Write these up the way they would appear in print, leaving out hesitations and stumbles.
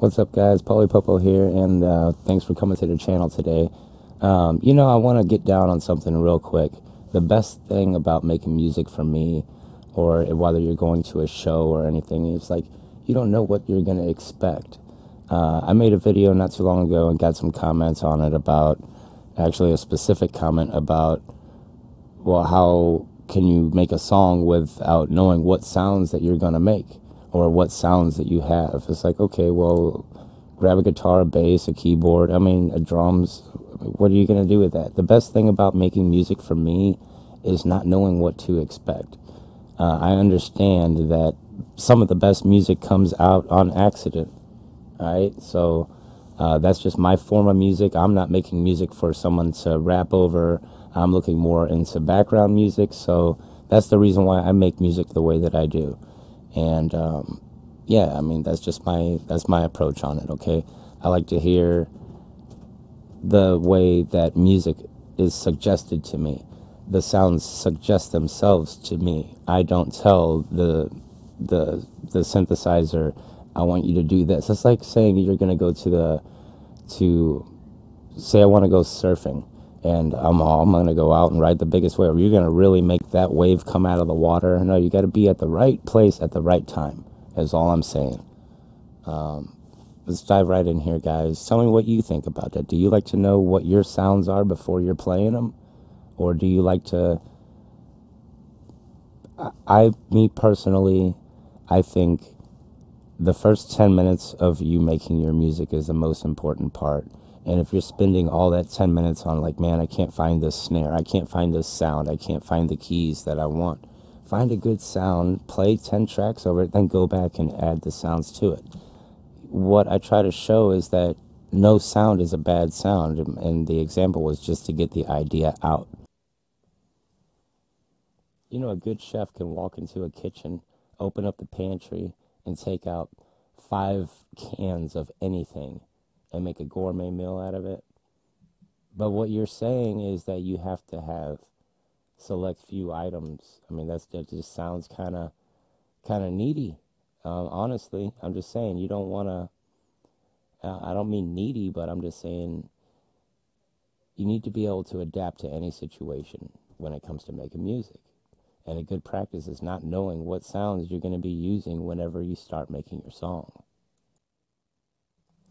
What's up, guys? Polipopo here, and thanks for coming to the channel today. I want to get down on something real quick. The best thing about making music for me, or whether you're going to a show or anything, is like you don't know what you're going to expect. I made a video not too long ago and got some comments on it about, actually a specific comment about, well, how can you make a song without knowing what sounds that you're going to make or what sounds that you have? It's like, okay, well, grab a guitar, a bass, a keyboard, a drums. What are you going to do with that? The best thing about making music for me is not knowing what to expect. I understand that some of the best music comes out on accident. All right, so that's just my form of music. I'm not making music for someone to rap over. I'm looking more into background music, so that's the reason why I make music the way that I do. And yeah, that's my approach on it. Okay, I like to hear the way that music is suggested to me. The sounds suggest themselves to me. I don't tell the synthesizer, I want you to do this. It's like saying you're going to go say I want to go surfing, and I'm going to go out and ride the biggest wave. You're going to really make that wave come out of the water? No, you got to be at the right place at the right time, is all I'm saying. Let's dive right in here, guys. Tell me what you think about that. Do you like to know what your sounds are before you're playing them? Or do you like to... Me personally, I think the first 10 minutes of you making your music is the most important part. And if you're spending all that 10 minutes on like, man, I can't find this snare, I can't find this sound, I can't find the keys that I want, find a good sound, play 10 tracks over it, then go back and add the sounds to it. What I try to show is that no sound is a bad sound, and the example was just to get the idea out. You know, a good chef can walk into a kitchen, open up the pantry, and take out 5 cans of anything and make a gourmet meal out of it. But what you're saying is that you have to have select few items. That just sounds kind of needy. Honestly, I'm just saying you don't want to, I don't mean needy, but I'm just saying you need to be able to adapt to any situation when it comes to making music. And a good practice is not knowing what sounds you're going to be using whenever you start making your song.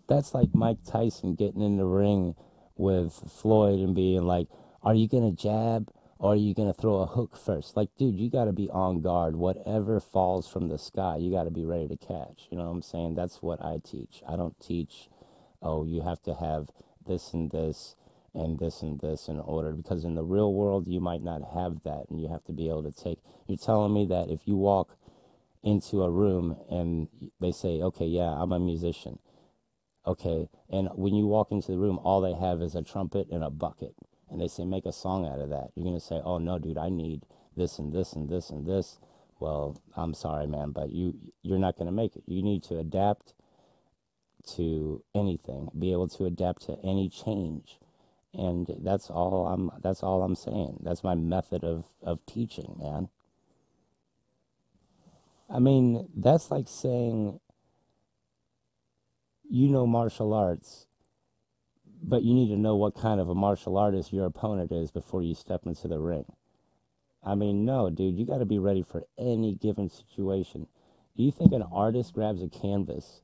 That's like Mike Tyson getting in the ring with Floyd and being like, are you going to jab or are you going to throw a hook first? Like, dude, you got to be on guard. Whatever falls from the sky, you got to be ready to catch. You know what I'm saying? That's what I teach. I don't teach, oh, you have to have this and this and this and this in order, because in the real world you might not have that, and you have to be able to take... You're telling me that if you walk into a room and they say, okay, yeah, I'm a musician, okay, and when you walk into the room all they have is a trumpet and a bucket, and they say make a song out of that, you're going to say, oh no, dude, I need this and this and this and this. Well, I'm sorry, man, but you're not going to make it. You need to adapt to anything, be able to adapt to any change. And that's all I'm saying. That's my method of teaching, man. That's like saying, you know martial arts, but you need to know what kind of a martial artist your opponent is before you step into the ring. No, dude, you got to be ready for any given situation. Do you think an artist grabs a canvas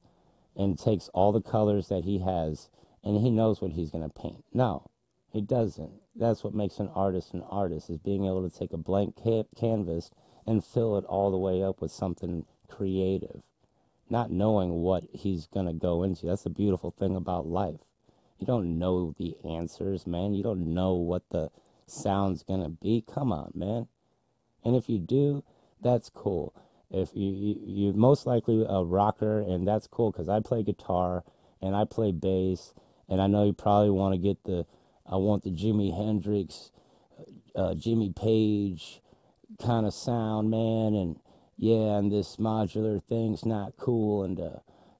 and takes all the colors that he has and he knows what he's going to paint? No. He doesn't. That's what makes an artist, is being able to take a blank canvas and fill it all the way up with something creative, not knowing what he's going to go into. That's the beautiful thing about life. You don't know the answers, man. You don't know what the sound's going to be. Come on, man. And if you do, that's cool. If you're most likely a rocker, and that's cool, because I play guitar and I play bass, and I know you probably want to get I want the Jimi Hendrix, Jimmy Page kind of sound, man, and yeah, and this modular thing's not cool, and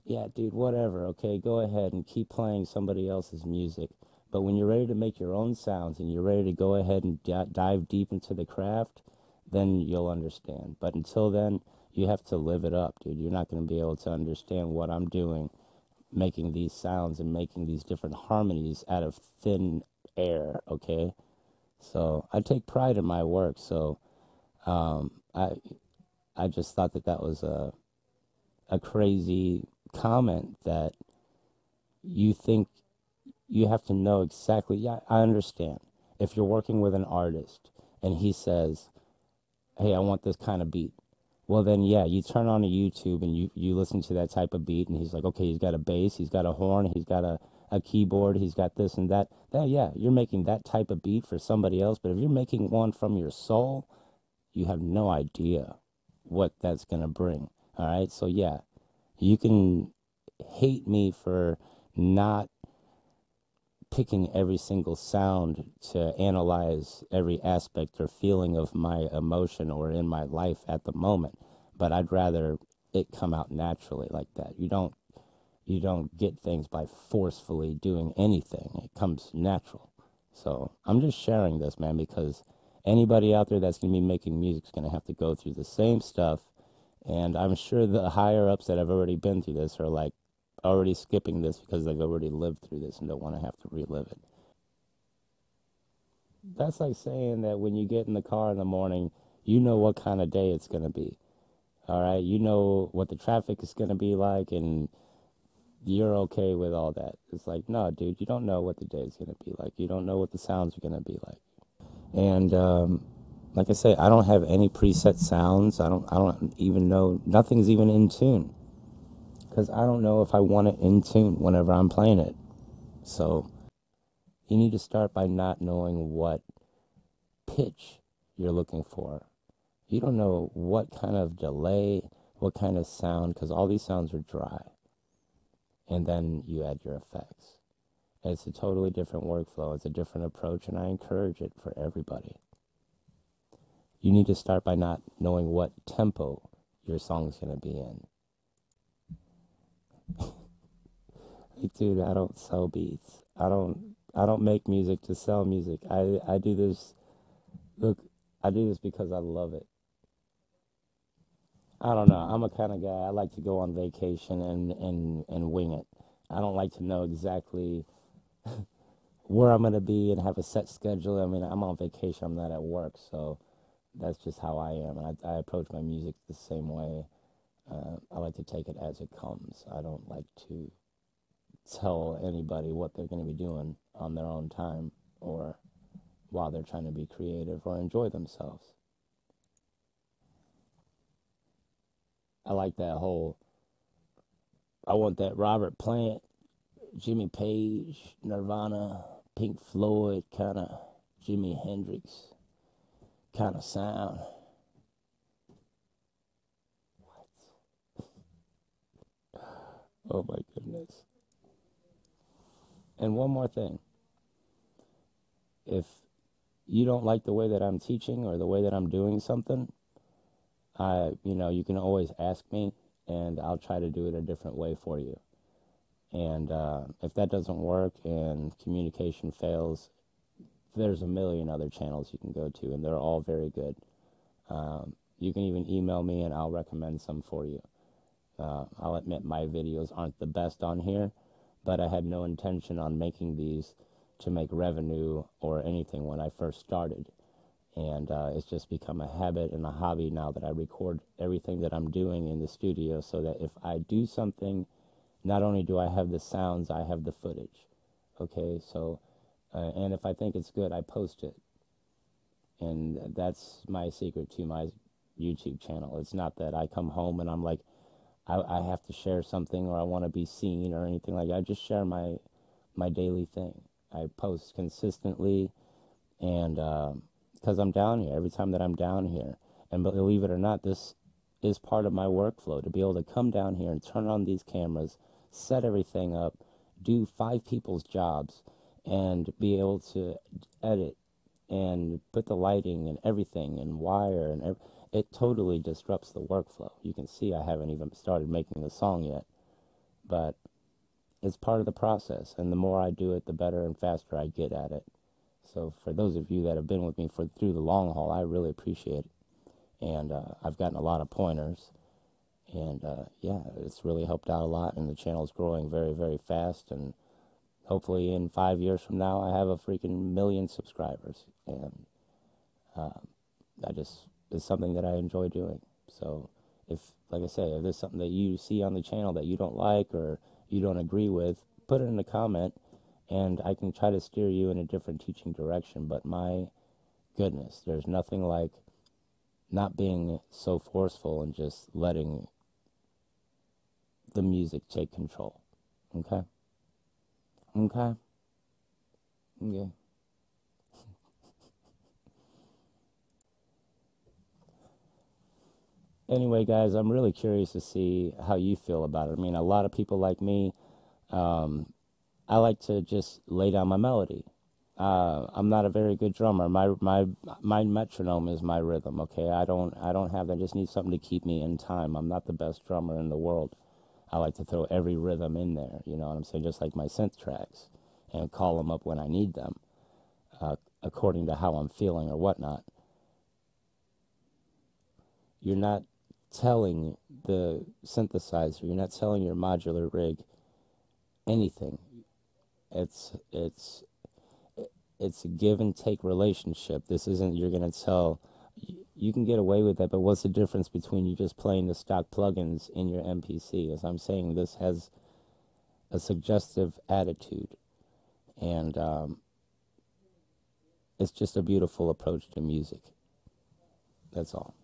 yeah, dude, whatever, okay, go ahead and keep playing somebody else's music. But when you're ready to make your own sounds and you're ready to go ahead and dive deep into the craft, then you'll understand. But until then, you have to live it up, dude. You're not going to be able to understand what I'm doing making these sounds and making these different harmonies out of thin air, okay? So I take pride in my work. So um, I I just thought that that was a crazy comment that you think you have to know exactly. Yeah, I understand. If you're working with an artist and he says, hey, I want this kind of beat. Well, then, yeah, you turn on a YouTube and you listen to that type of beat, and he's like, okay, he's got a bass, he's got a horn, he's got a keyboard, he's got this and that. Then, yeah, you're making that type of beat for somebody else. But if you're making one from your soul, you have no idea what that's going to bring. All right. So, yeah, you can hate me for not picking every single sound to analyze every aspect or feeling of my emotion or in my life at the moment, but I'd rather it come out naturally like that. You don't get things by forcefully doing anything. It comes natural. So I'm just sharing this, man, because anybody out there that's going to be making music is going to have to go through the same stuff. And I'm sure the higher ups that have already been through this are like already skipping this because they've already lived through this and don't want to have to relive it. That's like saying that when you get in the car in the morning, you know what kind of day it's going to be. All right. You know what the traffic is going to be like, and you're okay with all that. It's like, no, dude, you don't know what the day is going to be like. You don't know what the sounds are going to be like. And like I say, I don't have any preset sounds. I don't even know. Nothing's even in tune because I don't know if I want it in tune whenever I'm playing it. So you need to start by not knowing what pitch you're looking for. You don't know what kind of delay, what kind of sound, because all these sounds are dry. And then you add your effects. It's a totally different workflow. It's a different approach, and I encourage it for everybody. You need to start by not knowing what tempo your song is going to be in. Like, dude, I don't sell beats. I don't make music to sell music. I do this. Look, I do this because I love it. I don't know. I'm a kind of guy. I like to go on vacation and wing it. I don't like to know exactly where I'm gonna be and have a set schedule. I mean, I'm on vacation. I'm not at work, so that's just how I am. And I approach my music the same way. I like to take it as it comes. I don't like to tell anybody what they're going to be doing on their own time or while they're trying to be creative or enjoy themselves. I like that whole, I want that Robert Plant, Jimmy Page, Nirvana, Pink Floyd kind of, Jimi Hendrix kind of sound. Oh my goodness. And one more thing. If you don't like the way that I'm teaching or the way that I'm doing something, you can always ask me and I'll try to do it a different way for you. And if that doesn't work and communication fails, there's a million other channels you can go to, and they're all very good. You can even email me, and I'll recommend some for you. I'll admit my videos aren't the best on here, but I had no intention on making these to make revenue or anything when I first started. And it's just become a habit and a hobby now that I record everything that I'm doing in the studio so that if I do something, not only do I have the sounds, I have the footage. Okay, so, and if I think it's good, I post it. And that's my secret to my YouTube channel. It's not that I come home and I'm like, I have to share something or I want to be seen or anything like that. I just share my daily thing. I post consistently, and because I'm down here, every time that I'm down here, and believe it or not, this is part of my workflow to be able to come down here and turn on these cameras, set everything up, do 5 people's jobs, and be able to edit and put the lighting and everything and wire and it totally disrupts the workflow. You can see I haven't even started making the song yet, but it's part of the process, and the more I do it, the better and faster I get at it. So for those of you that have been with me through the long haul, I really appreciate it. And I've gotten a lot of pointers, And yeah, it's really helped out a lot, and the channel's growing very, very fast. And hopefully, in 5 years from now, I have a freaking million subscribers. And I just, it's something that I enjoy doing. So, if, like I say, if there's something that you see on the channel that you don't like or you don't agree with, put it in a comment, and I can try to steer you in a different teaching direction. But my goodness, there's nothing like not being so forceful and just letting the music take control. Okay? Okay? Okay. Anyway, guys, I'm really curious to see how you feel about it. I mean, a lot of people like me, I like to just lay down my melody. I'm not a very good drummer. My metronome is my rhythm. Okay, I don't have that. I just need something to keep me in time. I'm not the best drummer in the world. I like to throw every rhythm in there. You know what I'm saying? Just like my synth tracks, and call them up when I need them, according to how I'm feeling or whatnot. You're not telling the synthesizer. You're not telling your modular rig anything. It's it's a give and take relationship. This isn't, you're going to tell, you can get away with that, but what's the difference between you just playing the stock plugins in your MPC? As I'm saying, this has a suggestive attitude, and it's just a beautiful approach to music. That's all.